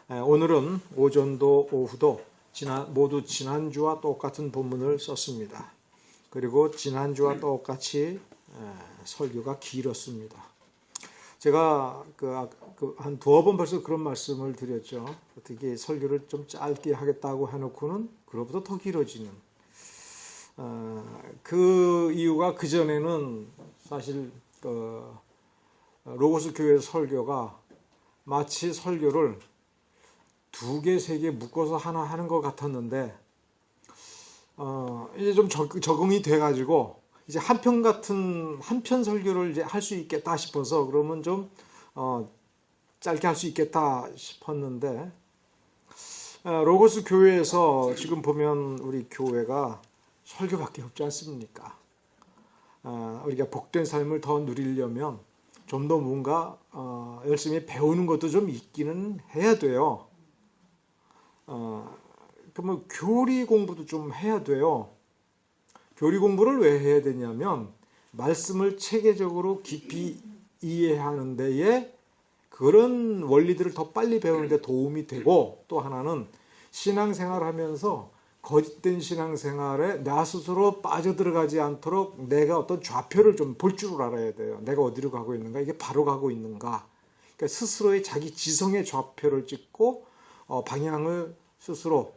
오늘은 오전도 오후도 모두 지난주와 똑같은 본문을 썼습니다. 그리고 지난주와 똑같이 설교가 길었습니다. 제가 한 두어 번 벌써 그런 말씀을 드렸죠. 어떻게 설교를 좀 짧게 하겠다고 해놓고는 그로부터 더 길어지는. 그 이유가 그전에는 사실 로고스 교회 설교가 마치 설교를 두 개, 세 개 묶어서 하나 하는 것 같았는데 이제 좀 적응이 돼가지고 이제 한 편 설교를 이제 할 수 있겠다 싶어서 그러면 좀 짧게 할 수 있겠다 싶었는데 로고스 교회에서 지금 보면 우리 교회가 설교밖에 없지 않습니까? 우리가 복된 삶을 더 누리려면 좀 더 뭔가 열심히 배우는 것도 좀 있기는 해야 돼요. 그러면 교리 공부도 좀 해야 돼요. 교리 공부를 왜 해야 되냐면 말씀을 체계적으로 깊이 이해하는 데에 그런 원리들을 더 빨리 배우는 데 도움이 되고, 또 하나는 신앙생활을 하면서 거짓된 신앙생활에 나 스스로 빠져들어가지 않도록 내가 어떤 좌표를 좀 볼 줄 알아야 돼요. 내가 어디로 가고 있는가, 이게 바로 가고 있는가. 그러니까 스스로의 자기 지성의 좌표를 찍고 방향을 스스로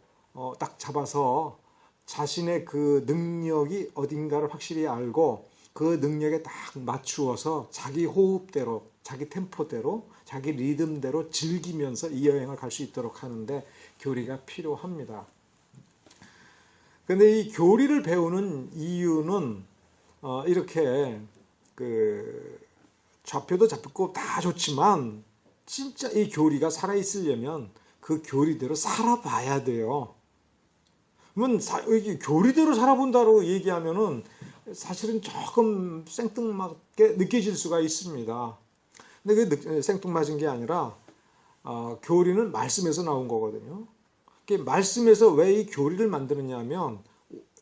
딱 잡아서 자신의 그 능력이 어딘가를 확실히 알고 그 능력에 딱 맞추어서 자기 호흡대로, 자기 템포대로, 자기 리듬대로 즐기면서 이 여행을 갈 수 있도록 하는데 교리가 필요합니다. 그런데 이 교리를 배우는 이유는 이렇게 좌표도 잡고 다 좋지만 진짜 이 교리가 살아있으려면 그 교리대로 살아봐야 돼요. 그러면 교리대로 살아본다고 얘기하면은 사실은 조금 생뚱맞게 느껴질 수가 있습니다. 근데 그게 생뚱맞은 게 아니라 교리는 말씀에서 나온 거거든요. 말씀에서 왜 이 교리를 만드느냐 하면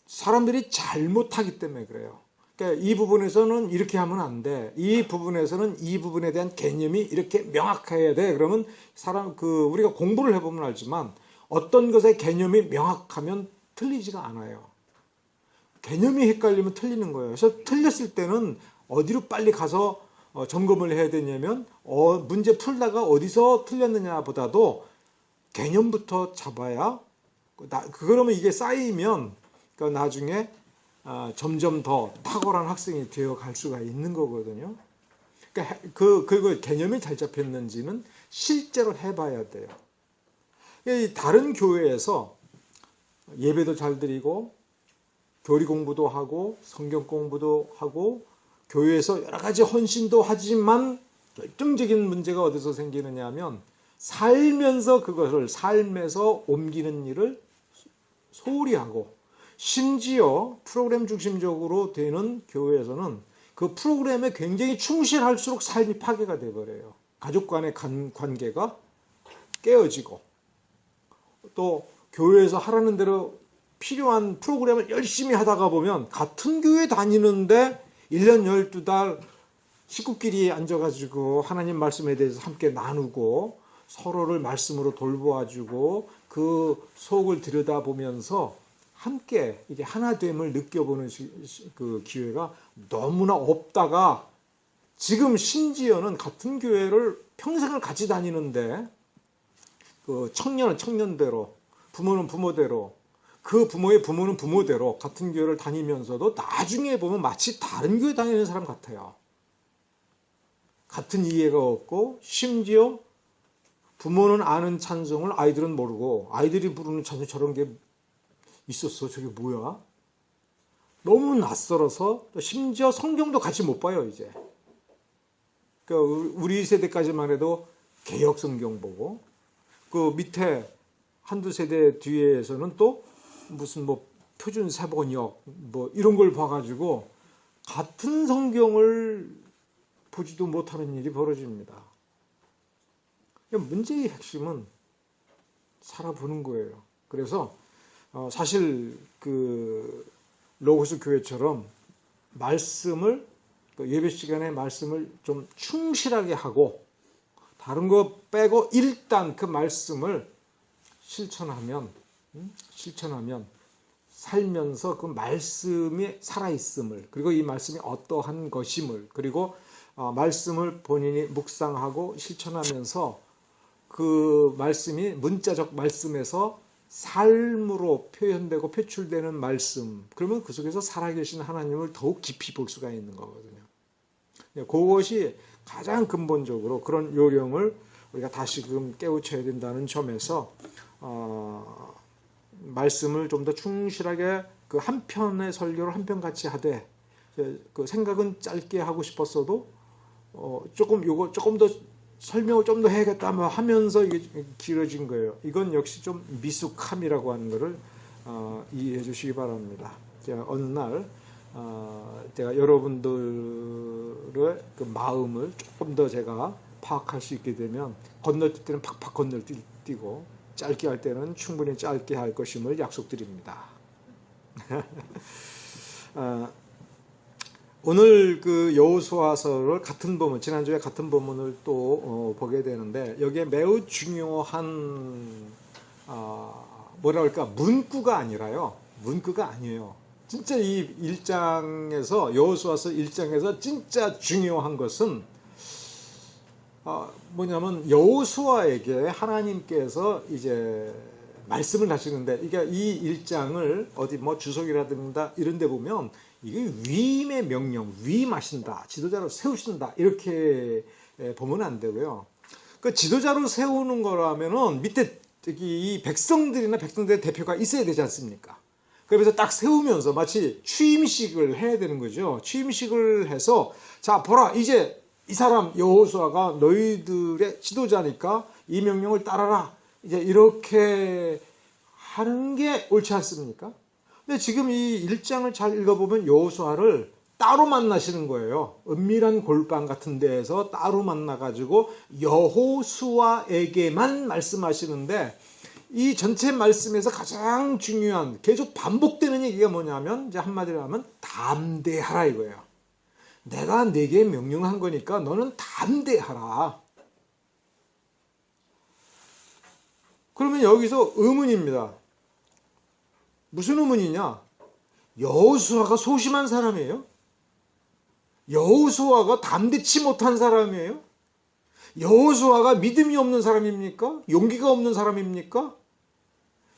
사람들이 잘못하기 때문에 그래요. 그러니까 이 부분에서는 이렇게 하면 안 돼. 이 부분에서는 이 부분에 대한 개념이 이렇게 명확해야 돼. 그러면 우리가 공부를 해보면 알지만 어떤 것의 개념이 명확하면 틀리지가 않아요. 개념이 헷갈리면 틀리는 거예요. 그래서 틀렸을 때는 어디로 빨리 가서 점검을 해야 되냐면 문제 풀다가 어디서 틀렸느냐 보다도 개념부터 잡아야, 그러면 이게 쌓이면 나중에 점점 더 탁월한 학생이 되어 갈 수가 있는 거거든요. 그러니까 그 개념이 잘 잡혔는지는 실제로 해봐야 돼요. 다른 교회에서 예배도 잘 드리고 교리 공부도 하고 성경 공부도 하고 교회에서 여러 가지 헌신도 하지만 결정적인 문제가 어디서 생기느냐 하면 살면서 그것을 삶에서 옮기는 일을 소홀히 하고, 심지어 프로그램 중심적으로 되는 교회에서는 그 프로그램에 굉장히 충실할수록 삶이 파괴가 되어버려요. 가족 간의 관계가 깨어지고, 또 교회에서 하라는 대로 필요한 프로그램을 열심히 하다가 보면 같은 교회 다니는데 1년 12달 식구끼리 앉아가지고 하나님 말씀에 대해서 함께 나누고 서로를 말씀으로 돌보아주고 그 속을 들여다보면서 함께 이게 하나됨을 느껴보는 그 기회가 너무나 없다가, 지금 심지어는 같은 교회를 평생을 같이 다니는데 그 청년은 청년대로, 부모는 부모대로, 그 부모의 부모는 부모대로 같은 교회를 다니면서도 나중에 보면 마치 다른 교회 다니는 사람 같아요. 같은 이해가 없고, 심지어 부모는 아는 찬송을 아이들은 모르고, 아이들이 부르는 찬송 저런 게 있었어, 저게 뭐야? 너무 낯설어서, 심지어 성경도 같이 못 봐요 이제. 그러니까 우리 세대까지만 해도 개역 성경 보고, 그 밑에 한두 세대 뒤에서는 또 무슨 표준 세번역 이런 걸 봐가지고 같은 성경을 보지도 못하는 일이 벌어집니다. 문제의 핵심은 살아보는 거예요. 그래서 사실 로고스 교회처럼 말씀을 예배 시간에 말씀을 좀 충실하게 하고 다른 거 빼고 일단 그 말씀을 실천하면 살면서 그 말씀이 살아있음을, 그리고 이 말씀이 어떠한 것임을, 그리고 말씀을 본인이 묵상하고 실천하면서 그 말씀이 문자적 말씀에서 삶으로 표현되고 표출되는 말씀, 그러면 그 속에서 살아계신 하나님을 더욱 깊이 볼 수가 있는 거거든요. 그것이 가장 근본적으로 그런 요령을 우리가 다시금 깨우쳐야 된다는 점에서 말씀을 좀 더 충실하게 그 한 편의 설교를 한 편 같이 하되, 그 생각은 짧게 하고 싶었어도 조금 더 설명을 좀 더 해야겠다 하면서 이게 길어진 거예요. 이건 역시 좀 미숙함이라고 하는 것을 이해해 주시기 바랍니다. 제가 어느 날 제가 여러분들의 그 마음을 조금 더 제가 파악할 수 있게 되면 건널 때는 팍팍 건널뛰고 짧게 할 때는 충분히 짧게 할 것임을 약속드립니다. 오늘 그 여호수아서를 같은 본문, 지난주에 같은 본문을 또 보게 되는데, 여기에 매우 중요한 뭐랄까 문구가 아니라요. 문구가 아니에요. 진짜 이 1장에서 여호수아서 1장에서 진짜 중요한 것은 뭐냐면 여호수아에게 하나님께서 이제 말씀을 하시는데, 이게 이 1장을 어디 뭐 주석이라든가 이런 데 보면 이게 위임의 명령, 위임하신다, 지도자로 세우신다, 이렇게 보면 안 되고요. 그 지도자로 세우는 거라면은 밑에 이 백성들의 대표가 있어야 되지 않습니까? 그래서 딱 세우면서 마치 취임식을 해야 되는 거죠. 취임식을 해서, 자 보라, 이제 이 사람 여호수아가 너희들의 지도자니까 이 명령을 따라라, 이제 이렇게 하는 게 옳지 않습니까? 근데 지금 이 1장을 잘 읽어보면 여호수아를 따로 만나시는 거예요. 은밀한 골방 같은 데에서 따로 만나가지고 여호수아에게만 말씀하시는데, 이 전체 말씀에서 가장 중요한, 계속 반복되는 얘기가 뭐냐면, 이제 한마디로 하면 담대하라 이거예요. 내가 네게 명령한 거니까 너는 담대하라. 그러면 여기서 의문입니다. 무슨 의문이냐? 여호수아가 소심한 사람이에요? 여호수아가 담대치 못한 사람이에요? 여호수아가 믿음이 없는 사람입니까? 용기가 없는 사람입니까?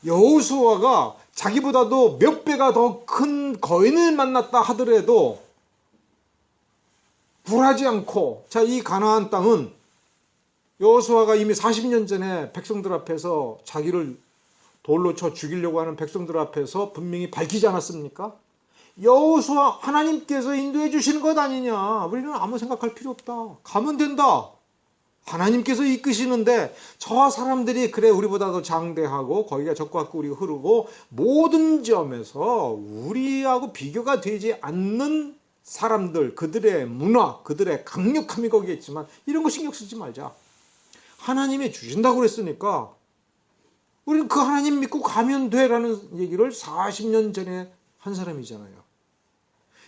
여호수아가 자기보다도 몇 배가 더 큰 거인을 만났다 하더라도 굴하지 않고, 자, 이 가나안 땅은 여호수아가 이미 40년 전에 백성들 앞에서 자기를 돌로 쳐 죽이려고 하는 백성들 앞에서 분명히 밝히지 않았습니까? 여호수아, 하나님께서 인도해 주시는 것 아니냐, 우리는 아무 생각할 필요 없다, 가면 된다, 하나님께서 이끄시는데, 저 사람들이 그래 우리보다 더 장대하고 거기가 적과 꿀이 흐르고 모든 점에서 우리하고 비교가 되지 않는 사람들, 그들의 문화, 그들의 강력함이 거기에 있지만 이런 거 신경 쓰지 말자. 하나님이 주신다고 그랬으니까 우리는 그 하나님 믿고 가면 돼라는 얘기를 40년 전에 한 사람이잖아요.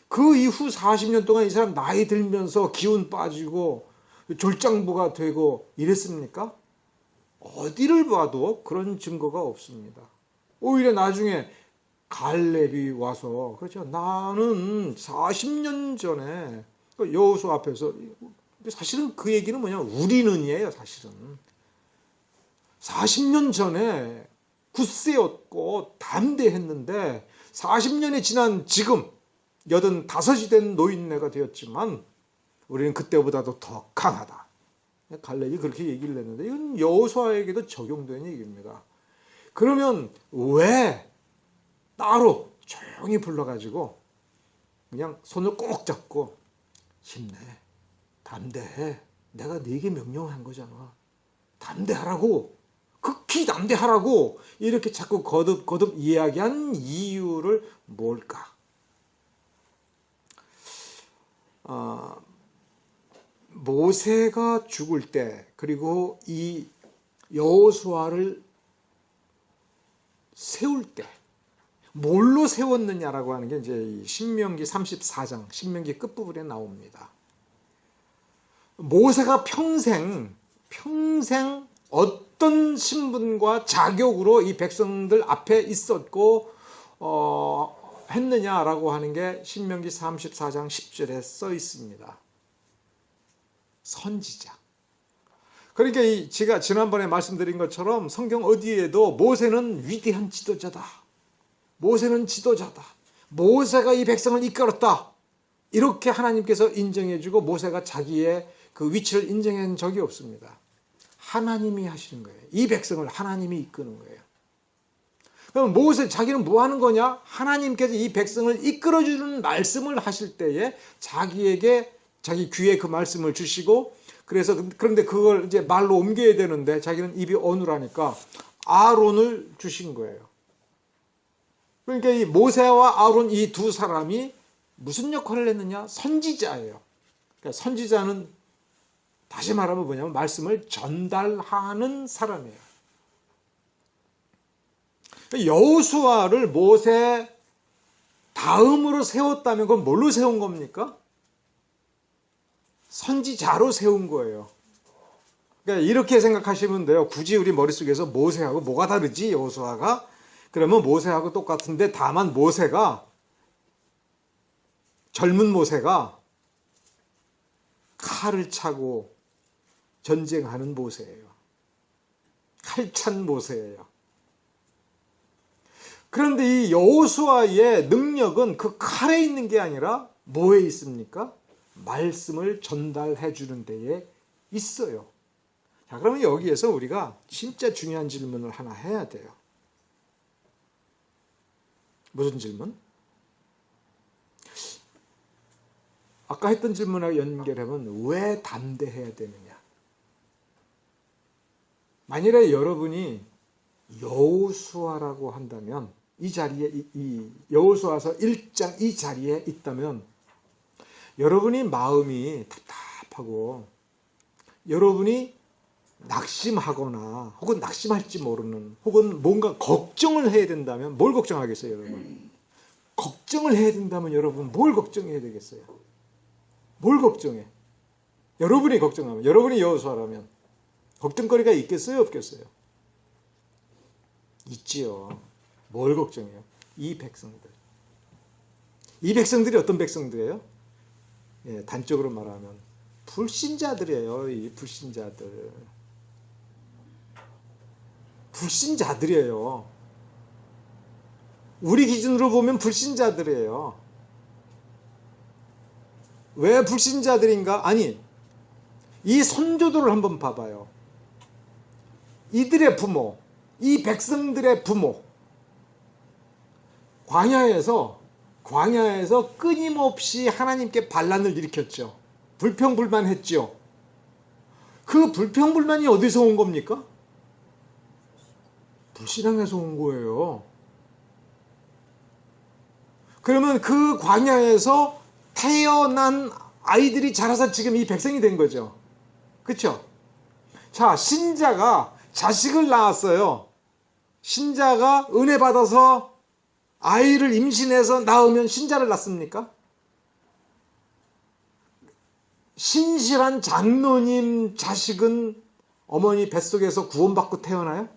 그 이후 40년 동안 이 사람 나이 들면서 기운 빠지고 졸장부가 되고 이랬습니까? 어디를 봐도 그런 증거가 없습니다. 오히려 나중에 갈렙이 와서, 그렇죠, 나는 40년 전에 여호수아 앞에서, 사실은 그 얘기는 뭐냐면 우리는이에요. 사실은 40년 전에 굳세였고 담대했는데 40년이 지난 지금 85이 된 노인네가 되었지만 우리는 그때보다도 더 강하다. 갈렙이 그렇게 얘기를 했는데, 이건 여호수아에게도 적용되는 얘기입니다. 그러면 왜 따로 조용히 불러가지고 그냥 손을 꼭 잡고 힘내, 담대해, 내가 네게 명령한 거잖아, 담대하라고, 극히 담대하라고 이렇게 자꾸 거듭 이야기한 이유를 뭘까? 모세가 죽을 때, 그리고 이 여호수아를 세울 때 뭘로 세웠느냐라고 하는 게 이제 신명기 34장, 신명기 끝부분에 나옵니다. 모세가 평생 평생 어떤 신분과 자격으로 이 백성들 앞에 있었고 했느냐라고 하는 게 신명기 34장 10절에 써 있습니다. 선지자. 그러니까 제가 지난번에 말씀드린 것처럼 성경 어디에도 모세는 위대한 지도자다. 모세는 지도자다. 모세가 이 백성을 이끌었다. 이렇게 하나님께서 인정해주고 모세가 자기의 그 위치를 인정한 적이 없습니다. 하나님이 하시는 거예요. 이 백성을 하나님이 이끄는 거예요. 그럼 모세 자기는 뭐 하는 거냐? 하나님께서 이 백성을 이끌어주는 말씀을 하실 때에 자기에게 자기 귀에 그 말씀을 주시고 그런데 그걸 이제 말로 옮겨야 되는데 자기는 입이 어눌하니까 아론을 주신 거예요. 그러니까 이 모세와 아론 이 두 사람이 무슨 역할을 했느냐? 선지자예요. 그러니까 선지자는 다시 말하면 뭐냐면 말씀을 전달하는 사람이에요. 여호수아를 모세 다음으로 세웠다면 그건 뭘로 세운 겁니까? 선지자로 세운 거예요. 그러니까 이렇게 생각하시면 돼요. 굳이 우리 머릿속에서 모세하고 뭐가 다르지? 여호수아가? 그러면 모세하고 똑같은데 다만 모세가 젊은 모세가 칼을 차고 전쟁하는 모세예요. 칼찬 모세예요. 그런데 이 여호수아의 능력은 그 칼에 있는 게 아니라 뭐에 있습니까? 말씀을 전달해 주는 데에 있어요. 자, 그러면 여기에서 우리가 진짜 중요한 질문을 하나 해야 돼요. 무슨 질문? 아까 했던 질문하고 연결하면 왜 담대해야 되느냐? 만일에 여러분이 여호수아라고 한다면 이 자리에 이 여호수아서 1장 이 자리에 있다면 여러분이 마음이 답답하고 여러분이 낙심하거나 혹은 낙심할지 모르는 혹은 뭔가 걱정을 해야 된다면 뭘 걱정하겠어요, 여러분? 걱정을 해야 된다면 여러분 뭘 걱정해야 되겠어요? 뭘 걱정해? 여러분이 걱정하면, 여러분이 여호수아라면 걱정거리가 있겠어요, 없겠어요? 있지요. 뭘 걱정해요? 이 백성들. 이 백성들이 어떤 백성들이에요? 예, 단적으로 말하면 불신자들이에요. 이 불신자들. 불신자들이에요. 우리 기준으로 보면 불신자들이에요. 왜 불신자들인가? 아니, 이 선조들을 한번 봐봐요. 이들의 부모, 이 백성들의 부모, 광야에서 끊임없이 하나님께 반란을 일으켰죠. 불평불만했죠. 그 불평불만이 어디서 온 겁니까? 불신앙에서 온 거예요. 그러면 그 광야에서 태어난 아이들이 자라서 지금 이 백성이 된 거죠. 그렇죠? 자, 신자가 자식을 낳았어요. 신자가 은혜 받아서 아이를 임신해서 낳으면 신자를 낳습니까? 신실한 장로님 자식은 어머니 뱃속에서 구원받고 태어나요?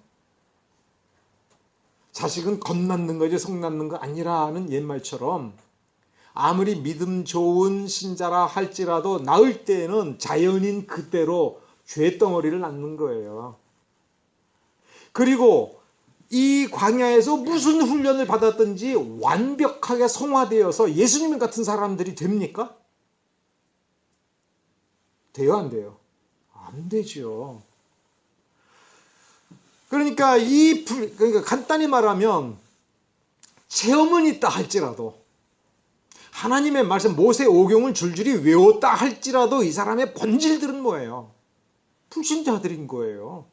자식은 겉 낳는 거지 속 낳는 거 아니라는 옛말처럼 아무리 믿음 좋은 신자라 할지라도 낳을 때에는 자연인 그대로 죄덩어리를 낳는 거예요. 그리고 이 광야에서 무슨 훈련을 받았든지 완벽하게 성화되어서 예수님 같은 사람들이 됩니까? 돼요, 안 돼요? 안 되죠. 그러니까 그러니까 간단히 말하면 체험은 있다 할지라도 하나님의 말씀 모세 오경을 줄줄이 외웠다 할지라도 이 사람의 본질들은 뭐예요? 불신자들인 거예요.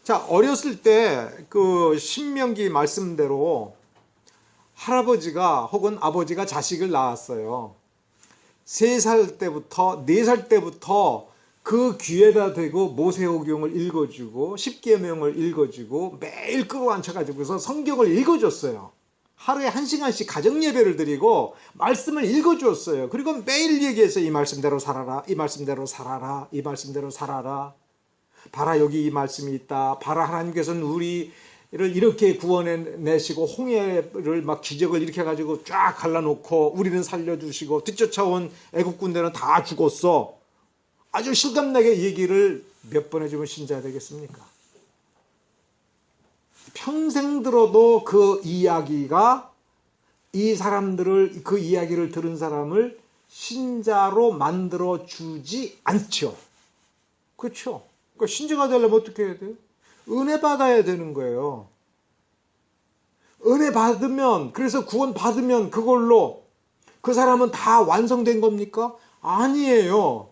자, 어렸을 때 그 신명기 말씀대로 할아버지가 혹은 아버지가 자식을 낳았어요. 3살 때부터 4살 때부터 그 귀에다 대고 모세오경을 읽어주고 십계명을 읽어주고 매일 끌어앉혀가지고서 성경을 읽어줬어요. 하루에 1시간씩 가정 예배를 드리고 말씀을 읽어주었어요. 그리고 매일 얘기했어요. 이 말씀대로 살아라. 이 말씀대로 살아라. 이 말씀대로 살아라. 봐라, 여기 이 말씀이 있다. 봐라, 하나님께서는 우리를 이렇게 구원해내시고 홍해를 막 기적을 일으켜가지고 쫙 갈라놓고 우리는 살려주시고 뒤쫓아온 애국 군대는 다 죽었어. 아주 실감나게 얘기를 몇 번 해주면 신자 되겠습니까? 평생 들어도 그 이야기가 이 사람들을, 그 이야기를 들은 사람을 신자로 만들어 주지 않죠. 그렇죠? 그러니까 신자가 되려면 어떻게 해야 돼요? 은혜 받아야 되는 거예요. 은혜 받으면, 그래서 구원 받으면 그걸로 그 사람은 다 완성된 겁니까? 아니에요.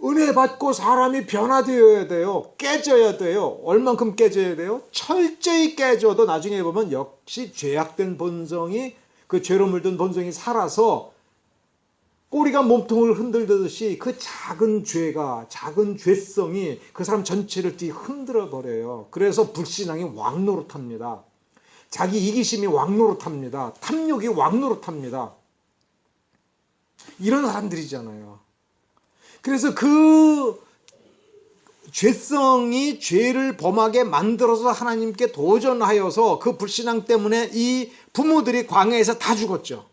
은혜 받고 사람이 변화되어야 돼요. 깨져야 돼요. 얼만큼 깨져야 돼요? 철저히 깨져도 나중에 보면 역시 죄악된 본성이, 그 죄로 물든 본성이 살아서 꼬리가 몸통을 흔들듯이 그 작은 죄가, 작은 죄성이 그 사람 전체를 흔들어 버려요. 그래서 불신앙이 왕노릇합니다. 자기 이기심이 왕노릇합니다. 탐욕이 왕노릇합니다. 이런 사람들이잖아요. 그래서 그 죄성이 죄를 범하게 만들어서 하나님께 도전하여서 그 불신앙 때문에 이 부모들이 광야에서 다 죽었죠.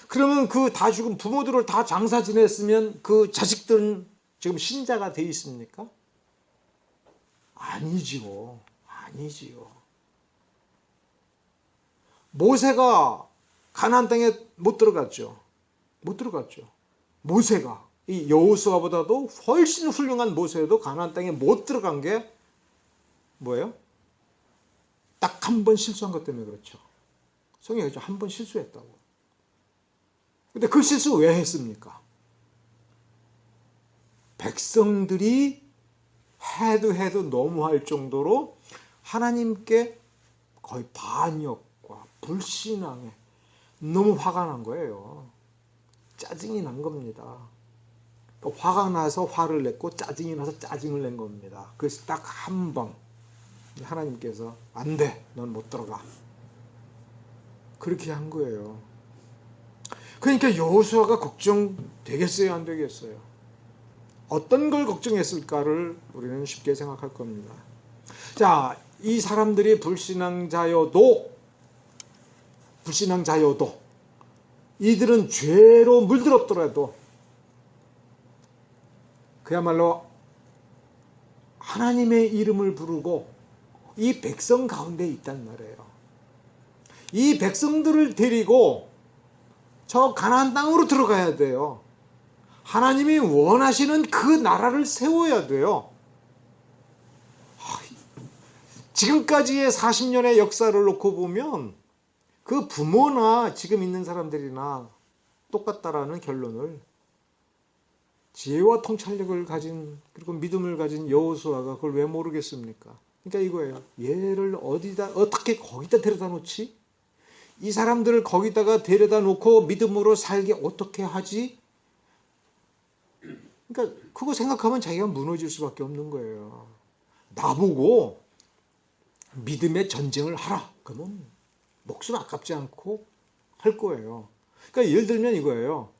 그러면 그 다 죽은 부모들을 다 장사 지냈으면 그 자식들은 지금 신자가 돼 있습니까? 아니지요. 아니지요. 모세가 가나안 땅에 못 들어갔죠. 못 들어갔죠. 모세가, 이 여호수아보다도 훨씬 훌륭한 모세도 가나안 땅에 못 들어간 게 뭐예요? 딱 한 번 실수한 것 때문에 그렇죠. 성경에 한 번 실수했다고. 근데 그 실수 왜 했습니까? 백성들이 해도 너무할 정도로 하나님께 거의 반역과 불신앙에 너무 화가 난 거예요. 짜증이 난 겁니다. 화가 나서 화를 냈고 짜증이 나서 짜증을 낸 겁니다. 그래서 딱 한 번 하나님께서 안 돼, 넌 못 들어가. 그렇게 한 거예요. 그러니까 여호수아가 걱정되겠어요, 안 되겠어요? 어떤 걸 걱정했을까를 우리는 쉽게 생각할 겁니다. 자, 이 사람들이 불신앙자여도 이들은 죄로 물들었더라도 그야말로 하나님의 이름을 부르고 이 백성 가운데 있단 말이에요. 이 백성들을 데리고 저 가나안 땅으로 들어가야 돼요. 하나님이 원하시는 그 나라를 세워야 돼요. 지금까지의 40년의 역사를 놓고 보면 그 부모나 지금 있는 사람들이나 똑같다라는 결론을 지혜와 통찰력을 가진, 그리고 믿음을 가진 여호수아가 그걸 왜 모르겠습니까? 그러니까 이거예요. 얘를 어떻게 거기다 데려다 놓지? 이 사람들을 거기다가 데려다 놓고 믿음으로 살게 어떻게 하지? 그러니까 그거 생각하면 자기가 무너질 수밖에 없는 거예요. 나보고 믿음의 전쟁을 하라. 그러면 목숨 아깝지 않고 할 거예요. 그러니까 예를 들면 이거예요.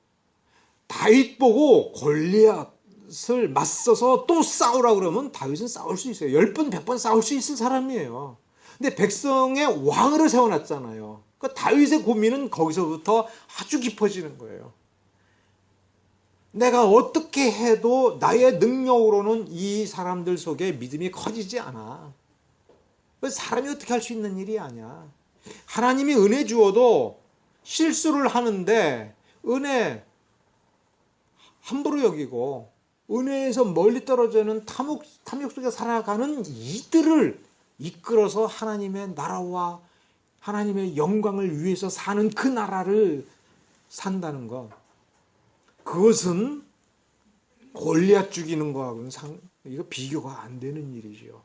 다윗 보고 골리앗을 맞서서 또 싸우라 그러면 다윗은 싸울 수 있어요. 10번, 100번 싸울 수 있을 사람이에요. 근데 백성의 왕을 세워놨잖아요. 그러니까 다윗의 고민은 거기서부터 아주 깊어지는 거예요. 내가 어떻게 해도 나의 능력으로는 이 사람들 속에 믿음이 커지지 않아. 사람이 어떻게 할 수 있는 일이 아니야. 하나님이 은혜 주어도 실수를 하는데 은혜 함부로 여기고 은혜에서 멀리 떨어지는 탐욕 속에 살아가는 이들을 이끌어서 하나님의 나라와 하나님의 영광을 위해서 사는 그 나라를 산다는 것. 그것은 골리앗 죽이는 거하고는 이거 비교가 안 되는 일이죠.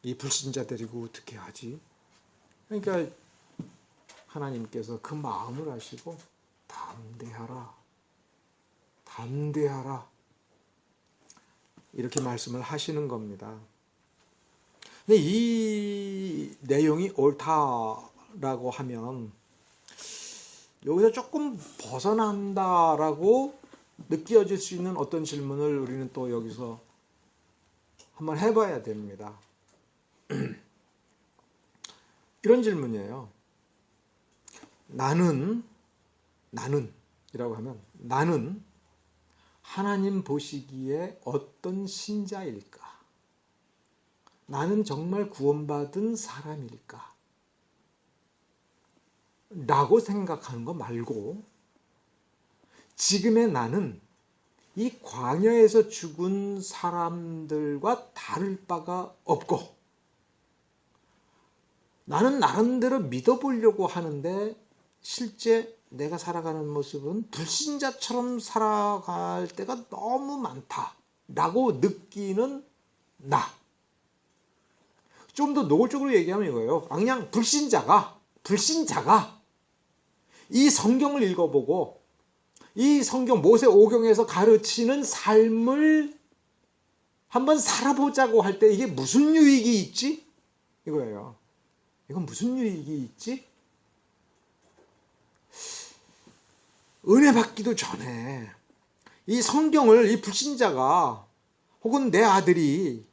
이 불신자 데리고 어떻게 하지? 그러니까 하나님께서 그 마음을 아시고 담대하라. 이렇게 말씀을 하시는 겁니다. 근데 이 내용이 옳다라고 하면 여기서 조금 벗어난다라고 느껴질 수 있는 어떤 질문을 우리는 또 여기서 한번 해봐야 됩니다. 이런 질문이에요. 나는이라고 하면 나는 하나님 보시기에 어떤 신자일까? 나는 정말 구원받은 사람일까? 라고 생각하는 거 말고 지금의 나는 이 광야에서 죽은 사람들과 다를 바가 없고 나는 나름대로 믿어보려고 하는데 실제 내가 살아가는 모습은 불신자처럼 살아갈 때가 너무 많다라고 느끼는 나. 좀 더 노골적으로 얘기하면 이거예요. 그냥 불신자가 이 성경을 읽어보고 이 성경 모세오경에서 가르치는 삶을 한번 살아보자고 할 때 이게 무슨 유익이 있지? 이거예요. 이건 무슨 유익이 있지? 은혜 받기도 전에 이 성경을 이 불신자가 혹은 내 아들이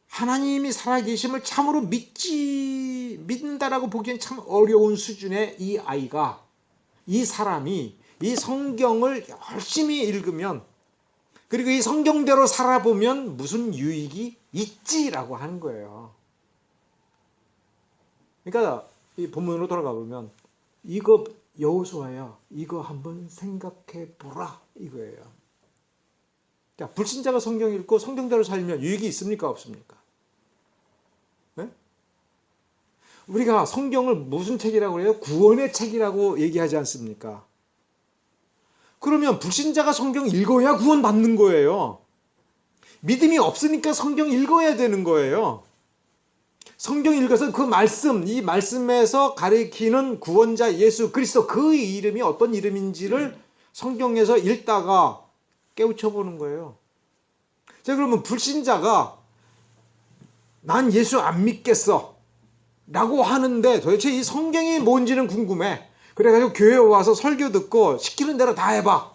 하나님이 살아계심을 참으로 믿는다라고 보기엔 참 어려운 수준의 이 아이가, 이 사람이 이 성경을 열심히 읽으면 그리고 이 성경대로 살아보면 무슨 유익이 있지라고 하는 거예요. 그러니까 이 본문으로 돌아가 보면 이거 여호수아야 이거 한번 생각해 보라 이거예요. 자, 불신자가 성경 읽고 성경대로 살면 유익이 있습니까 없습니까? 네? 우리가 성경을 무슨 책이라고 해요? 구원의 책이라고 얘기하지 않습니까? 그러면 불신자가 성경 읽어야 구원받는 거예요. 믿음이 없으니까 성경 읽어야 되는 거예요. 성경 읽어서 그 말씀, 이 말씀에서 가리키는 구원자 예수 그리스도 그 이름이 어떤 이름인지를 성경에서 읽다가 깨우쳐 보는 거예요. 자, 그러면 불신자가 난 예수 안 믿겠어 라고 하는데 도대체 이 성경이 뭔지는 궁금해. 그래가지고 교회에 와서 설교 듣고 시키는 대로 다 해봐.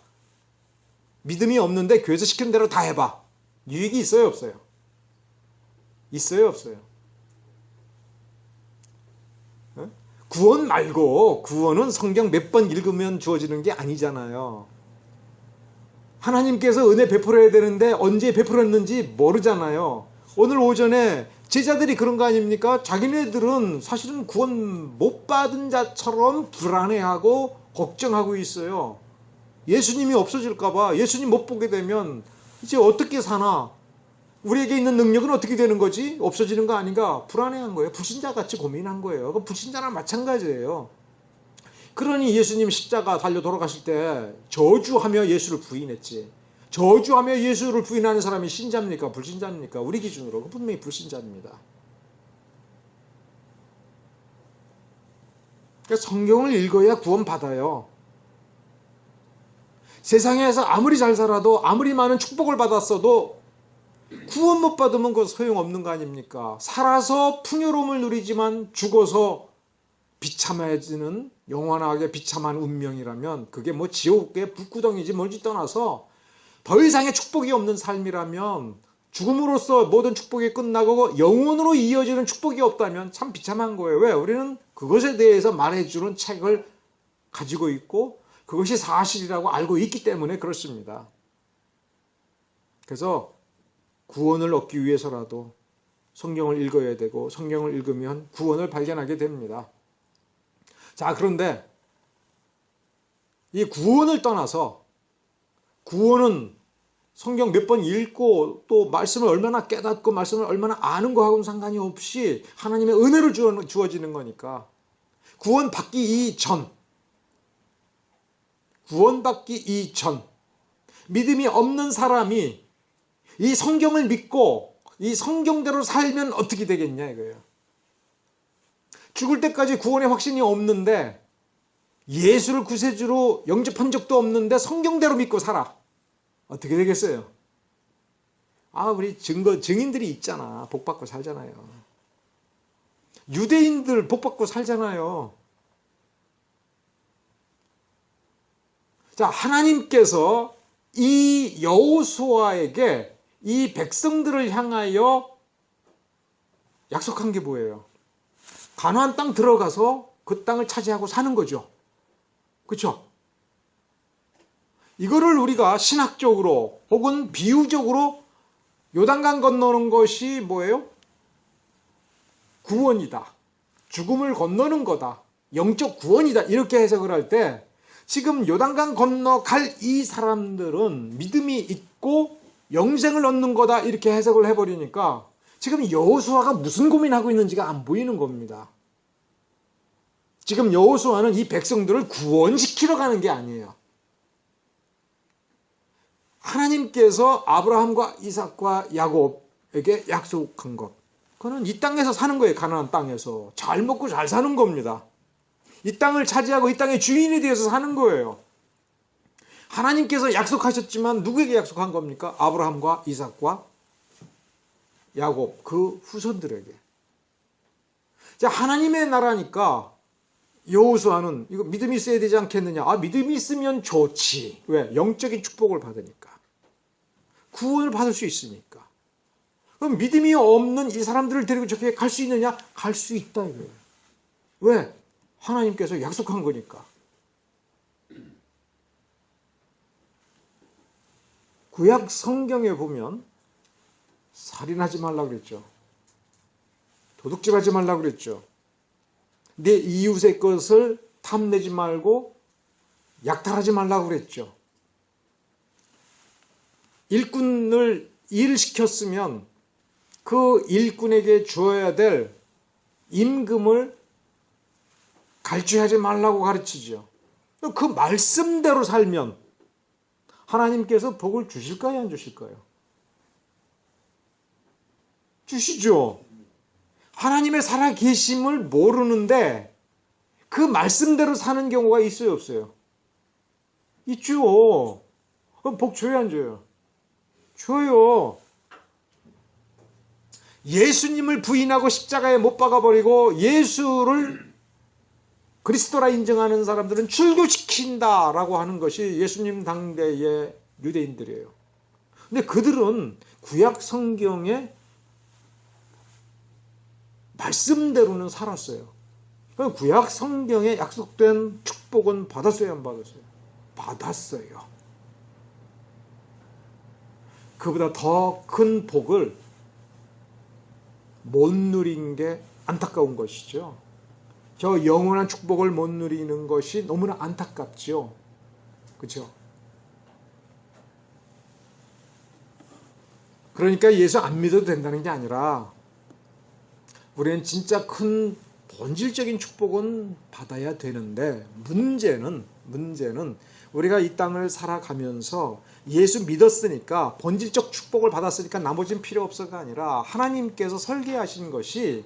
믿음이 없는데 교회에서 시키는 대로 다 해봐. 유익이 있어요 없어요? 있어요 없어요? 구원 말고 구원은 성경 몇 번 읽으면 주어지는 게 아니잖아요. 하나님께서 은혜 베풀어야 되는데 언제 베풀었는지 모르잖아요. 오늘 오전에 제자들이 그런 거 아닙니까? 자기네들은 사실은 구원 못 받은 자처럼 불안해하고 걱정하고 있어요. 예수님이 없어질까 봐 예수님 못 보게 되면 이제 어떻게 사나? 우리에게 있는 능력은 어떻게 되는 거지? 없어지는 거 아닌가? 불안해한 거예요. 불신자같이 고민한 거예요. 그 불신자랑 마찬가지예요. 그러니 예수님 십자가 달려 돌아가실 때 저주하며 예수를 부인했지. 저주하며 예수를 부인하는 사람이 신자입니까? 불신자입니까? 우리 기준으로 분명히 불신자입니다. 그러니까 성경을 읽어야 구원받아요. 세상에서 아무리 잘 살아도 아무리 많은 축복을 받았어도 구원 못 받으면 그거 소용없는 거 아닙니까? 살아서 풍요로움을 누리지만 죽어서 비참해지는 영원하게 비참한 운명이라면 그게 뭐 지옥의 불구덩이지 뭘지 떠나서 더 이상의 축복이 없는 삶이라면 죽음으로써 모든 축복이 끝나고 영원으로 이어지는 축복이 없다면 참 비참한 거예요. 왜? 우리는 그것에 대해서 말해주는 책을 가지고 있고 그것이 사실이라고 알고 있기 때문에 그렇습니다. 그래서 구원을 얻기 위해서라도 성경을 읽어야 되고 성경을 읽으면 구원을 발견하게 됩니다. 자, 그런데 이 구원을 떠나서 구원은 성경 몇 번 읽고 또 말씀을 얼마나 깨닫고 말씀을 얼마나 아는 거하고는 상관이 없이 하나님의 은혜로 주어지는 거니까 구원받기 이전 믿음이 없는 사람이 이 성경을 믿고 이 성경대로 살면 어떻게 되겠냐 이거예요. 죽을 때까지 구원의 확신이 없는데 예수를 구세주로 영접한 적도 없는데 성경대로 믿고 살아. 어떻게 되겠어요? 우리 증인들이 있잖아. 복 받고 살잖아요. 유대인들 복 받고 살잖아요. 자, 하나님께서 이 여호수아에게 이 백성들을 향하여 약속한 게 뭐예요? 가나안 땅 들어가서 그 땅을 차지하고 사는 거죠. 그렇죠? 이거를 우리가 신학적으로 혹은 비유적으로 요단강 건너는 것이 뭐예요? 구원이다. 죽음을 건너는 거다. 영적 구원이다. 이렇게 해석을 할 때 지금 요단강 건너갈 이 사람들은 믿음이 있고 영생을 얻는 거다. 이렇게 해석을 해버리니까 지금 여호수아가 무슨 고민하고 있는지가 안 보이는 겁니다. 지금 여호수아는 이 백성들을 구원시키러 가는 게 아니에요. 하나님께서 아브라함과 이삭과 야곱에게 약속한 것. 그거는 이 땅에서 사는 거예요. 가나안 땅에서. 잘 먹고 잘 사는 겁니다. 이 땅을 차지하고 이 땅의 주인이 되어서 사는 거예요. 하나님께서 약속하셨지만 누구에게 약속한 겁니까? 아브라함과 이삭과 야곱, 그 후손들에게. 자, 하나님의 나라니까 여호수아는 이거 믿음이 있어야 되지 않겠느냐? 믿음이 있으면 좋지. 왜? 영적인 축복을 받으니까. 구원을 받을 수 있으니까. 그럼 믿음이 없는 이 사람들을 데리고 저렇게 갈 수 있느냐? 갈 수 있다 이거예요. 왜? 하나님께서 약속한 거니까. 구약 성경에 보면 살인하지 말라고 그랬죠. 도둑질하지 말라고 그랬죠. 내 이웃의 것을 탐내지 말고 약탈하지 말라고 그랬죠. 일꾼을 일시켰으면 그 일꾼에게 주어야 될 임금을 갈취하지 말라고 가르치죠. 그 말씀대로 살면 하나님께서 복을 주실까요? 안 주실까요? 주시죠. 하나님의 살아계심을 모르는데 그 말씀대로 사는 경우가 있어요? 없어요? 있죠. 그럼 복 줘요? 안 줘요? 줘요. 예수님을 부인하고 십자가에 못 박아버리고 예수를 그리스도라 인정하는 사람들은 출교시킨다라고 하는 것이 예수님 당대의 유대인들이에요. 근데 그들은 구약 성경의 말씀대로는 살았어요. 구약 성경에 약속된 축복은 받았어요? 안 받았어요? 받았어요. 그보다 더 큰 복을 못 누린 게 안타까운 것이죠. 저 영원한 축복을 못 누리는 것이 너무나 안타깝죠. 그렇죠? 그러니까 예수 안 믿어도 된다는 게 아니라 우리는 진짜 큰 본질적인 축복은 받아야 되는데 문제는 우리가 이 땅을 살아가면서 예수 믿었으니까 본질적 축복을 받았으니까 나머지는 필요 없어가 아니라 하나님께서 설계하신 것이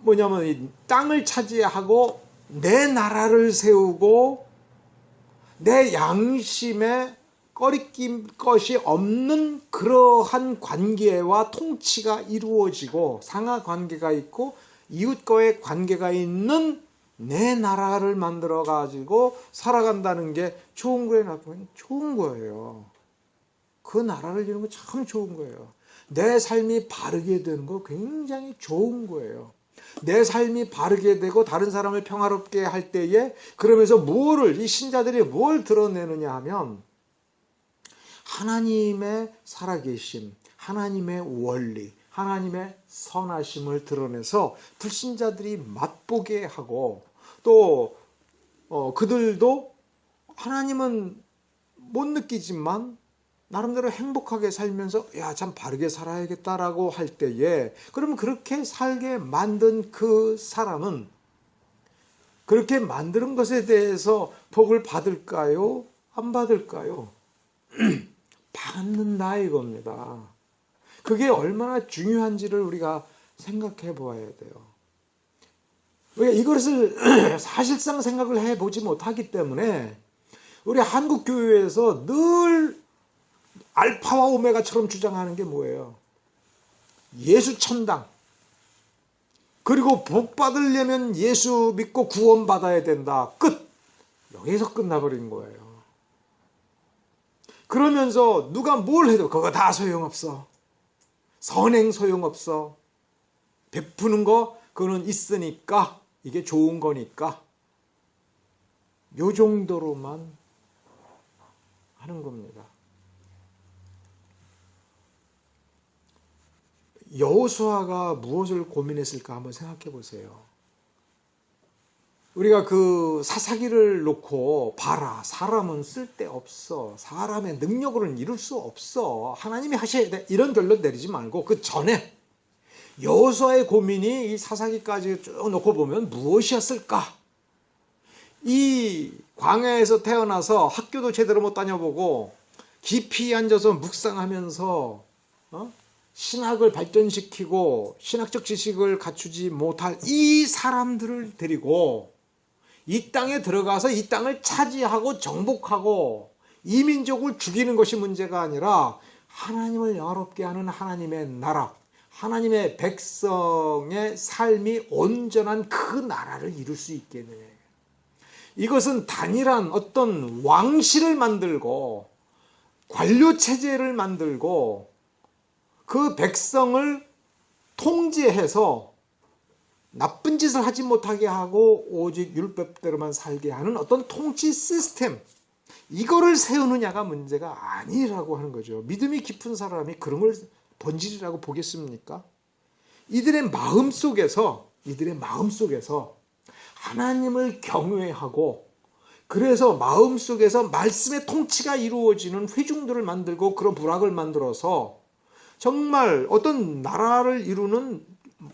뭐냐면 이 땅을 차지하고 내 나라를 세우고 내 양심에 꺼리낌 것이 없는 그러한 관계와 통치가 이루어지고 상하 관계가 있고 이웃과의 관계가 있는 내 나라를 만들어 가지고 살아간다는 게 좋은 거예요, 나쁜 거예요? 좋은 거예요. 그 나라를 이루는 거 참 좋은 거예요. 내 삶이 바르게 되는 거 굉장히 좋은 거예요. 내 삶이 바르게 되고 다른 사람을 평화롭게 할 때에 그러면서 이 신자들이 뭘 드러내느냐 하면 하나님의 살아계심, 하나님의 원리, 하나님의 선하심을 드러내서 불신자들이 맛보게 하고 또 그들도 하나님은 못 느끼지만 나름대로 행복하게 살면서 참 바르게 살아야겠다라고 할 때에 그러면 그렇게 살게 만든 그 사람은 그렇게 만드는 것에 대해서 복을 받을까요? 안 받을까요? 받는다 이겁니다. 그게 얼마나 중요한지를 우리가 생각해 보아야 돼요. 우리가 이것을 사실상 생각을 해보지 못하기 때문에 우리 한국 교회에서 늘 알파와 오메가처럼 주장하는 게 뭐예요? 예수 천당. 그리고 복 받으려면 예수 믿고 구원받아야 된다. 끝. 여기서 끝나버린 거예요. 그러면서 누가 뭘 해도 그거 다 소용없어. 선행 소용없어. 베푸는 거 그거는 있으니까 이게 좋은 거니까 요 정도로만 하는 겁니다. 여호수아가 무엇을 고민했을까 한번 생각해 보세요. 우리가 그 사사기를 놓고 봐라. 사람은 쓸데없어. 사람의 능력으로는 이룰 수 없어. 하나님이 하셔야 돼. 이런 결론 내리지 말고 그 전에 여호수아의 고민이 이 사사기까지 쭉 놓고 보면 무엇이었을까? 이 광야에서 태어나서 학교도 제대로 못 다녀보고 깊이 앉아서 묵상하면서 신학을 발전시키고 신학적 지식을 갖추지 못할 이 사람들을 데리고 이 땅에 들어가서 이 땅을 차지하고 정복하고 이민족을 죽이는 것이 문제가 아니라 하나님을 영화롭게 하는 하나님의 나라, 하나님의 백성의 삶이 온전한 그 나라를 이룰 수 있게 되는 거예요. 이것은 단일한 어떤 왕실을 만들고 관료체제를 만들고 그 백성을 통제해서 나쁜 짓을 하지 못하게 하고 오직 율법대로만 살게 하는 어떤 통치 시스템, 이거를 세우느냐가 문제가 아니라고 하는 거죠. 믿음이 깊은 사람이 그런 걸 본질이라고 보겠습니까? 이들의 마음 속에서 하나님을 경외하고 그래서 마음 속에서 말씀의 통치가 이루어지는 회중들을 만들고 그런 부락을 만들어서 정말 어떤 나라를 이루는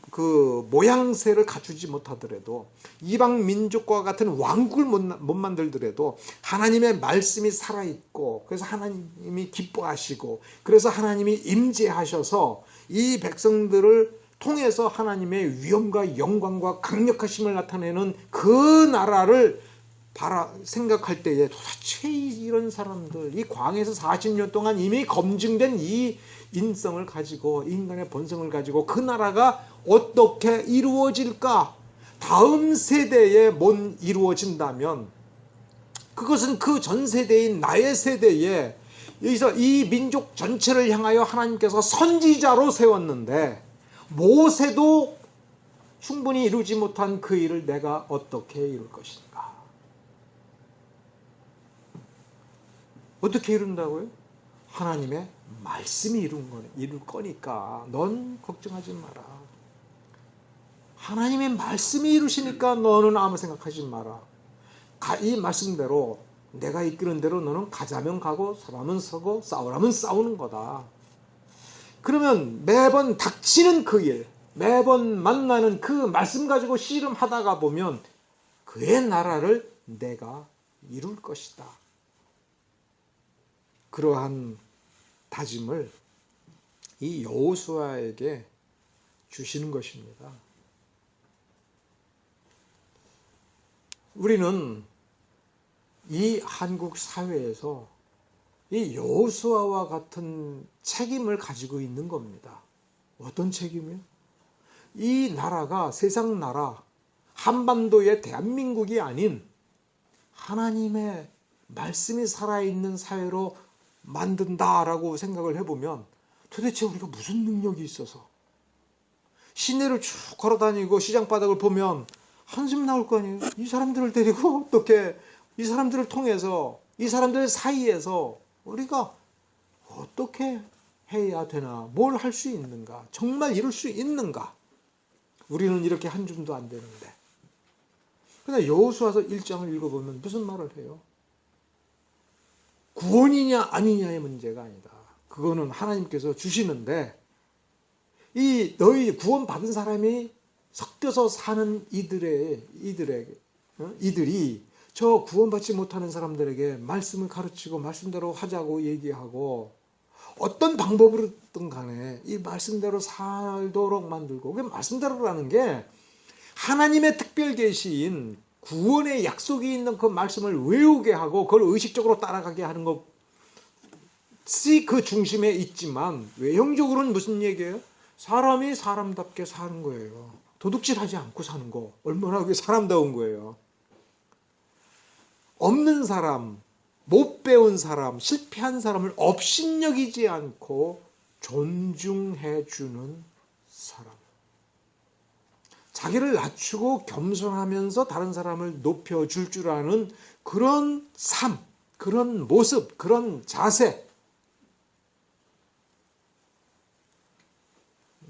그 모양새를 갖추지 못하더라도 이방 민족과 같은 왕국을 못 만들더라도 하나님의 말씀이 살아있고 그래서 하나님이 기뻐하시고 그래서 하나님이 임재하셔서 이 백성들을 통해서 하나님의 위엄과 영광과 강력하심을 나타내는 그 나라를 생각할 때에 도대체 이런 사람들, 이 광야에서 40년 동안 이미 검증된 이 인성을 가지고 인간의 본성을 가지고 그 나라가 어떻게 이루어질까? 다음 세대에 못 이루어진다면 그것은 그 전 세대인 나의 세대에 여기서 이 민족 전체를 향하여 하나님께서 선지자로 세웠는데 모세도 충분히 이루지 못한 그 일을 내가 어떻게 이룰 것인가? 어떻게 이룬다고요? 하나님의 말씀이 이룰 거니까 넌 걱정하지 마라. 하나님의 말씀이 이루시니까 너는 아무 생각하지 마라. 이 말씀대로 내가 이끄는 대로 너는 가자면 가고 서라면 서고 싸우라면 싸우는 거다. 그러면 매번 닥치는 그 일, 매번 만나는 그 말씀 가지고 씨름하다가 보면 그의 나라를 내가 이룰 것이다. 그러한 다짐을 이 여호수아에게 주시는 것입니다. 우리는 이 한국 사회에서 이 여호수아와 같은 책임을 가지고 있는 겁니다. 어떤 책임이요? 이 나라가 세상 나라, 한반도의 대한민국이 아닌 하나님의 말씀이 살아있는 사회로 만든다라고 생각을 해보면 도대체 우리가 무슨 능력이 있어서 시내를 쭉 걸어다니고 시장바닥을 보면 한숨 나올 거 아니에요. 이 사람들을 데리고 어떻게 이 사람들을 통해서 이 사람들 사이에서 우리가 어떻게 해야 되나, 뭘 할 수 있는가, 정말 이룰 수 있는가. 우리는 이렇게 한 줌도 안 되는데. 그러나 여호수아서 1장을 읽어보면 무슨 말을 해요? 구원이냐 아니냐의 문제가 아니다. 그거는 하나님께서 주시는데 이 너희 구원 받은 사람이 섞여서 사는 이들이 저 구원받지 못하는 사람들에게 말씀을 가르치고 말씀대로 하자고 얘기하고 어떤 방법으로든 간에 이 말씀대로 살도록 만들고, 그 말씀대로라는 게 하나님의 특별 계시인 구원의 약속이 있는 그 말씀을 외우게 하고 그걸 의식적으로 따라가게 하는 것, 그 중심에 있지만 외형적으로는 무슨 얘기예요? 사람이 사람답게 사는 거예요. 도둑질하지 않고 사는 거. 얼마나 그게 사람다운 거예요. 없는 사람, 못 배운 사람, 실패한 사람을 업신여기지 않고 존중해 주는 사람. 자기를 낮추고 겸손하면서 다른 사람을 높여줄 줄 아는 그런 삶, 그런 모습, 그런 자세.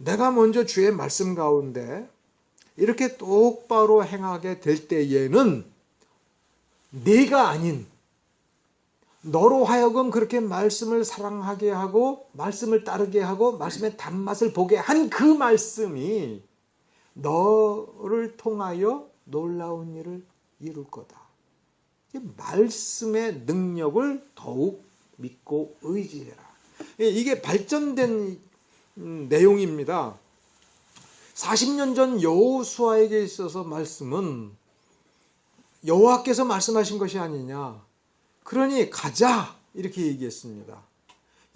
내가 먼저 주의 말씀 가운데 이렇게 똑바로 행하게 될 때에는 네가 아닌 너로 하여금 그렇게 말씀을 사랑하게 하고 말씀을 따르게 하고 말씀의 단맛을 보게 한 그 말씀이 너를 통하여 놀라운 일을 이룰 거다. 말씀의 능력을 더욱 믿고 의지해라. 이게 발전된 내용입니다. 40년 전 여호수아에게 있어서 말씀은 여호와께서 말씀하신 것이 아니냐. 그러니 가자 이렇게 얘기했습니다.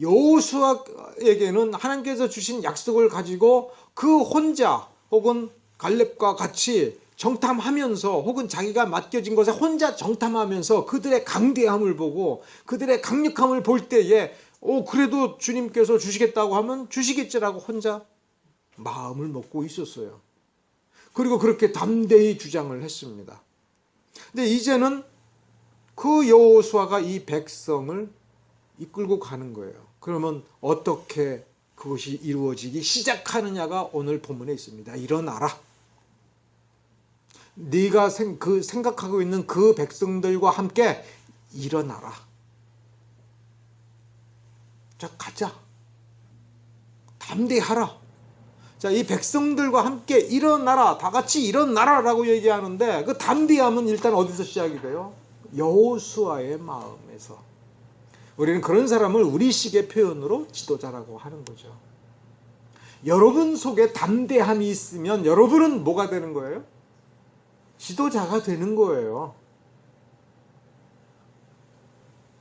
여호수아에게는 하나님께서 주신 약속을 가지고 그 혼자 혹은 갈렙과 같이 정탐하면서 혹은 자기가 맡겨진 것에 혼자 정탐하면서 그들의 강대함을 보고 그들의 강력함을 볼 때에 그래도 주님께서 주시겠다고 하면 주시겠지라고 혼자 마음을 먹고 있었어요. 그리고 그렇게 담대히 주장을 했습니다. 근데 이제는 그 여호수아가 이 백성을 이끌고 가는 거예요. 그러면 어떻게 그것이 이루어지기 시작하느냐가 오늘 본문에 있습니다. 일어나라. 네가 생각하고 있는 그 백성들과 함께 일어나라. 자, 가자. 담대하라. 자, 이 백성들과 함께 일어나라. 다 같이 일어나라라고 얘기하는데 그 담대함은 일단 어디서 시작이 돼요? 여호수아의 마음에서. 우리는 그런 사람을 우리식의 표현으로 지도자라고 하는 거죠. 여러분 속에 담대함이 있으면 여러분은 뭐가 되는 거예요? 지도자가 되는 거예요.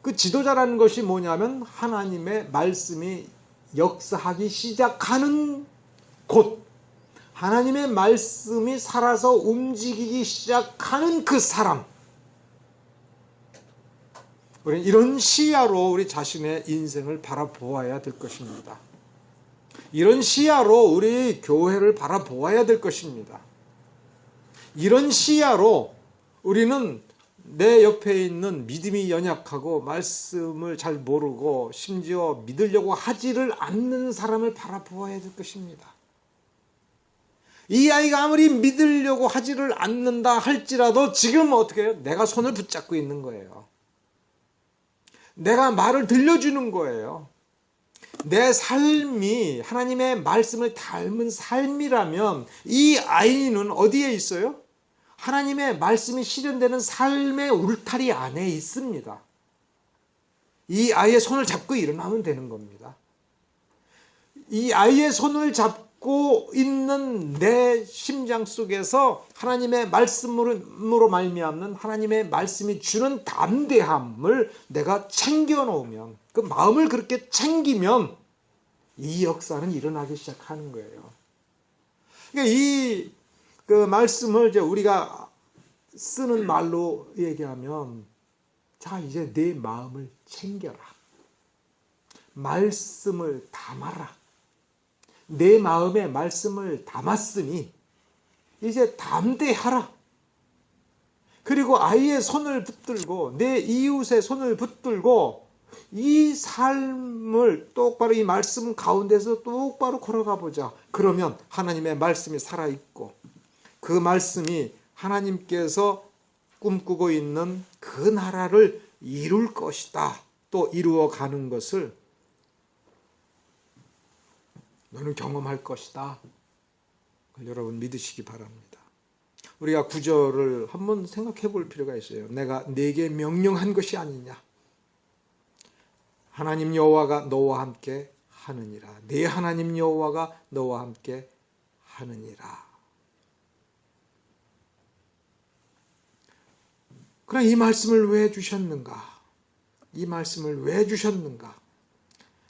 그 지도자라는 것이 뭐냐면 하나님의 말씀이 역사하기 시작하는 곳, 하나님의 말씀이 살아서 움직이기 시작하는 그 사람. 우리는 이런 시야로 우리 자신의 인생을 바라보아야 될 것입니다. 이런 시야로 우리 교회를 바라보아야 될 것입니다. 이런 시야로 우리는 내 옆에 있는 믿음이 연약하고 말씀을 잘 모르고 심지어 믿으려고 하지를 않는 사람을 바라보아야 될 것입니다. 이 아이가 아무리 믿으려고 하지를 않는다 할지라도 지금 어떻게 해요? 내가 손을 붙잡고 있는 거예요. 내가 말을 들려주는 거예요. 내 삶이 하나님의 말씀을 닮은 삶이라면 이 아이는 어디에 있어요? 하나님의 말씀이 실현되는 삶의 울타리 안에 있습니다. 이 아이의 손을 잡고 일어나면 되는 겁니다. 이 아이의 손을 잡고 있는 내 심장 속에서 하나님의 말씀으로 말미암는 하나님의 말씀이 주는 담대함을 내가 챙겨 놓으면, 그 마음을 그렇게 챙기면 이 역사는 일어나기 시작하는 거예요. 그러니까 이 그 말씀을 이제 우리가 쓰는 말로 얘기하면, 자, 이제 내 마음을 챙겨라. 말씀을 담아라. 내 마음에 말씀을 담았으니 이제 담대하라. 그리고 아이의 손을 붙들고 내 이웃의 손을 붙들고 이 삶을 똑바로 이 말씀 가운데서 똑바로 걸어가 보자. 그러면 하나님의 말씀이 살아있고 그 말씀이 하나님께서 꿈꾸고 있는 그 나라를 이룰 것이다. 또 이루어가는 것을 너는 경험할 것이다. 여러분 믿으시기 바랍니다. 우리가 구절을 한번 생각해 볼 필요가 있어요. 내가 네게 명령한 것이 아니냐. 하나님 여호와가 너와 함께 하느니라. 네 하나님 여호와가 너와 함께 하느니라. 그럼 이 말씀을 왜 주셨는가? 이 말씀을 왜 주셨는가?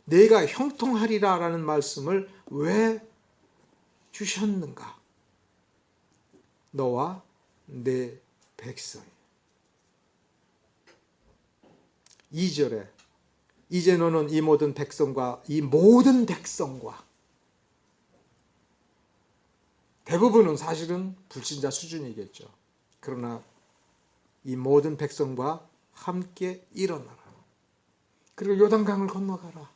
내가 형통하리라라는 말씀을 왜 주셨는가? 너와 내 백성이. 2절에 이제 너는 이 모든 백성과 대부분은 사실은 불신자 수준이겠죠. 그러나 이 모든 백성과 함께 일어나라. 그리고 요단강을 건너가라.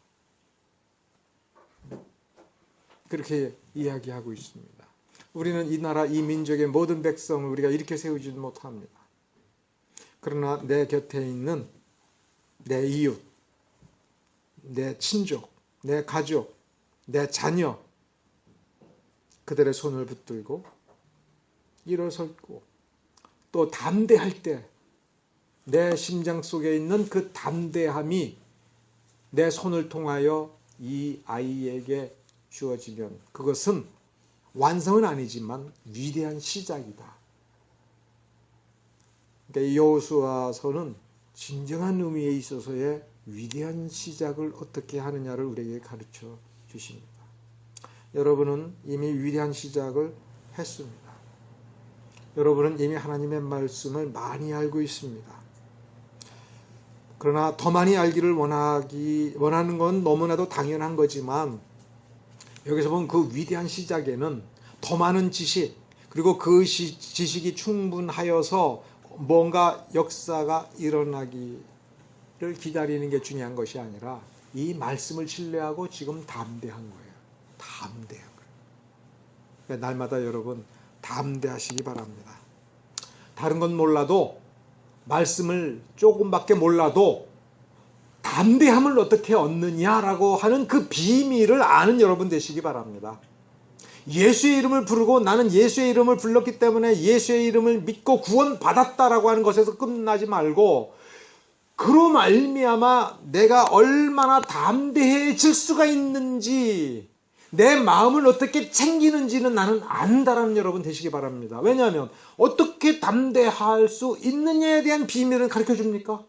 그렇게 이야기하고 있습니다. 우리는 이 나라, 이 민족의 모든 백성을 우리가 이렇게 세우지 못합니다. 그러나 내 곁에 있는 내 이웃, 내 친족, 내 가족, 내 자녀, 그들의 손을 붙들고 일어섰고 또 담대할 때 내 심장 속에 있는 그 담대함이 내 손을 통하여 이 아이에게 주어지면 그것은 완성은 아니지만 위대한 시작이다. 그러니까 이 여호수아서는 진정한 의미에 있어서의 위대한 시작을 어떻게 하느냐를 우리에게 가르쳐 주십니다. 여러분은 이미 위대한 시작을 했습니다. 여러분은 이미 하나님의 말씀을 많이 알고 있습니다. 그러나 더 많이 알기를 원하는 건 너무나도 당연한 거지만 여기서 보면 그 위대한 시작에는 더 많은 지식, 그리고 그 지식이 충분하여서 뭔가 역사가 일어나기를 기다리는 게 중요한 것이 아니라 이 말씀을 신뢰하고 지금 담대한 거예요. 담대한 거예요. 날마다 여러분 담대하시기 바랍니다. 다른 건 몰라도 말씀을 조금밖에 몰라도 담대함을 어떻게 얻느냐라고 하는 그 비밀을 아는 여러분 되시기 바랍니다. 예수의 이름을 부르고 나는 예수의 이름을 불렀기 때문에 예수의 이름을 믿고 구원받았다라고 하는 것에서 끝나지 말고 그로 말미암아 내가 얼마나 담대해질 수가 있는지 내 마음을 어떻게 챙기는지는 나는 안다라는 여러분 되시기 바랍니다. 왜냐하면 어떻게 담대할 수 있느냐에 대한 비밀을 가르쳐 줍니까?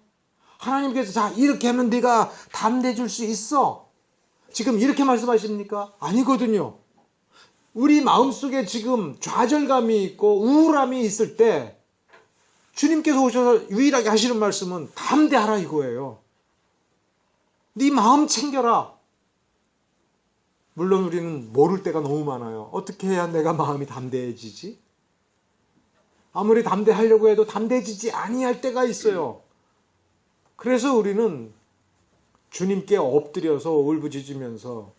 하나님께서 자 이렇게 하면 네가 담대해질 수 있어. 지금 이렇게 말씀하십니까? 아니거든요. 우리 마음속에 지금 좌절감이 있고 우울함이 있을 때 주님께서 오셔서 유일하게 하시는 말씀은 담대하라 이거예요. 네 마음 챙겨라. 물론 우리는 모를 때가 너무 많아요. 어떻게 해야 내가 마음이 담대해지지? 아무리 담대하려고 해도 담대해지지 아니할 때가 있어요. 그래서 우리는 주님께 엎드려서 울부짖으면서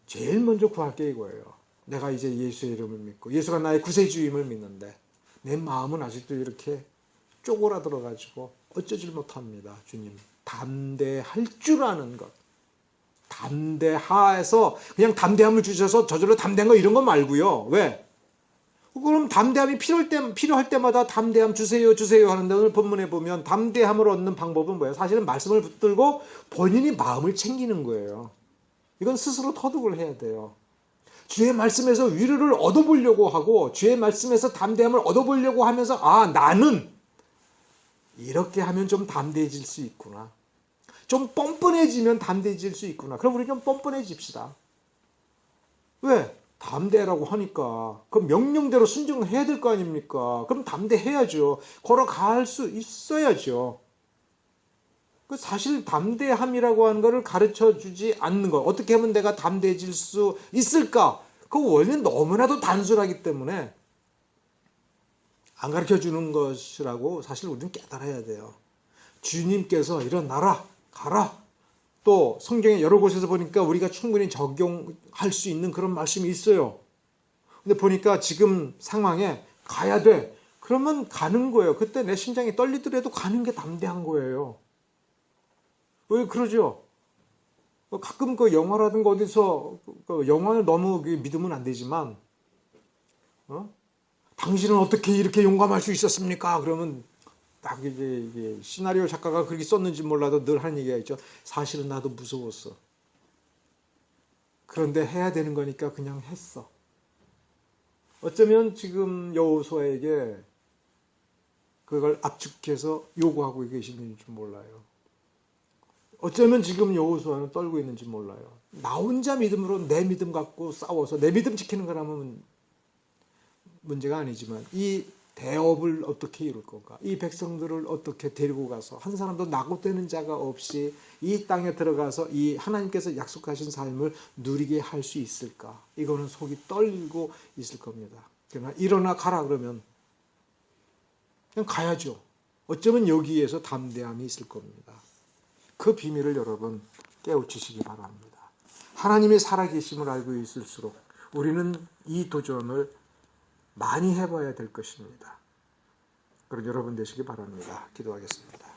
제일 먼저 구할 게 이거예요. 내가 이제 예수의 이름을 믿고 예수가 나의 구세주임을 믿는데 내 마음은 아직도 이렇게 쪼그라들어가지고 어쩌질 못합니다. 주님, 담대할 줄 아는 것. 담대하에서 그냥 담대함을 주셔서 저절로 담대한 거 이런 거 말고요. 왜? 그럼 담대함이 필요할 때마다 담대함 주세요 하는데 오늘 본문에 보면 담대함을 얻는 방법은 뭐예요? 사실은 말씀을 붙들고 본인이 마음을 챙기는 거예요. 이건 스스로 터득을 해야 돼요. 주의 말씀에서 위로를 얻어보려고 하고 주의 말씀에서 담대함을 얻어보려고 하면서 아 나는 이렇게 하면 좀 담대해질 수 있구나. 좀 뻔뻔해지면 담대해질 수 있구나. 그럼 우리 좀 뻔뻔해집시다. 왜? 담대라고 하니까 그럼 명령대로 순종을 해야 될 거 아닙니까? 그럼 담대해야죠. 걸어갈 수 있어야죠. 사실 담대함이라고 하는 것을 가르쳐주지 않는 것. 어떻게 하면 내가 담대해질 수 있을까? 그 원리는 너무나도 단순하기 때문에 안 가르쳐주는 것이라고 사실 우리는 깨달아야 돼요. 주님께서 일어나라, 가라. 또 성경에 여러 곳에서 보니까 우리가 충분히 적용할 수 있는 그런 말씀이 있어요. 근데 보니까 지금 상황에 가야 돼. 그러면 가는 거예요. 그때 내 심장이 떨리더라도 가는 게 담대한 거예요. 왜 그러죠? 가끔 그 영화라든가 어디서 그 영화를 너무 믿으면 안 되지만 당신은 어떻게 이렇게 용감할 수 있었습니까? 그러면 딱 이게 시나리오 작가가 그렇게 썼는지 몰라도 늘 하는 얘기가 있죠. 사실은 나도 무서웠어. 그런데 해야 되는 거니까 그냥 했어. 어쩌면 지금 여호수아에게 그걸 압축해서 요구하고 계시는지 몰라요. 어쩌면 지금 여호수아는 떨고 있는지 몰라요. 나 혼자 믿음으로 내 믿음 갖고 싸워서 내 믿음 지키는 거라면 문제가 아니지만 이 대업을 어떻게 이룰 건가? 이 백성들을 어떻게 데리고 가서 한 사람도 낙오되는 자가 없이 이 땅에 들어가서 이 하나님께서 약속하신 삶을 누리게 할 수 있을까? 이거는 속이 떨리고 있을 겁니다. 그러나 일어나 가라 그러면 그냥 가야죠. 어쩌면 여기에서 담대함이 있을 겁니다. 그 비밀을 여러분 깨우치시기 바랍니다. 하나님의 살아계심을 알고 있을수록 우리는 이 도전을 많이 해봐야 될 것입니다. 그럼 여러분 되시기 바랍니다. 기도하겠습니다.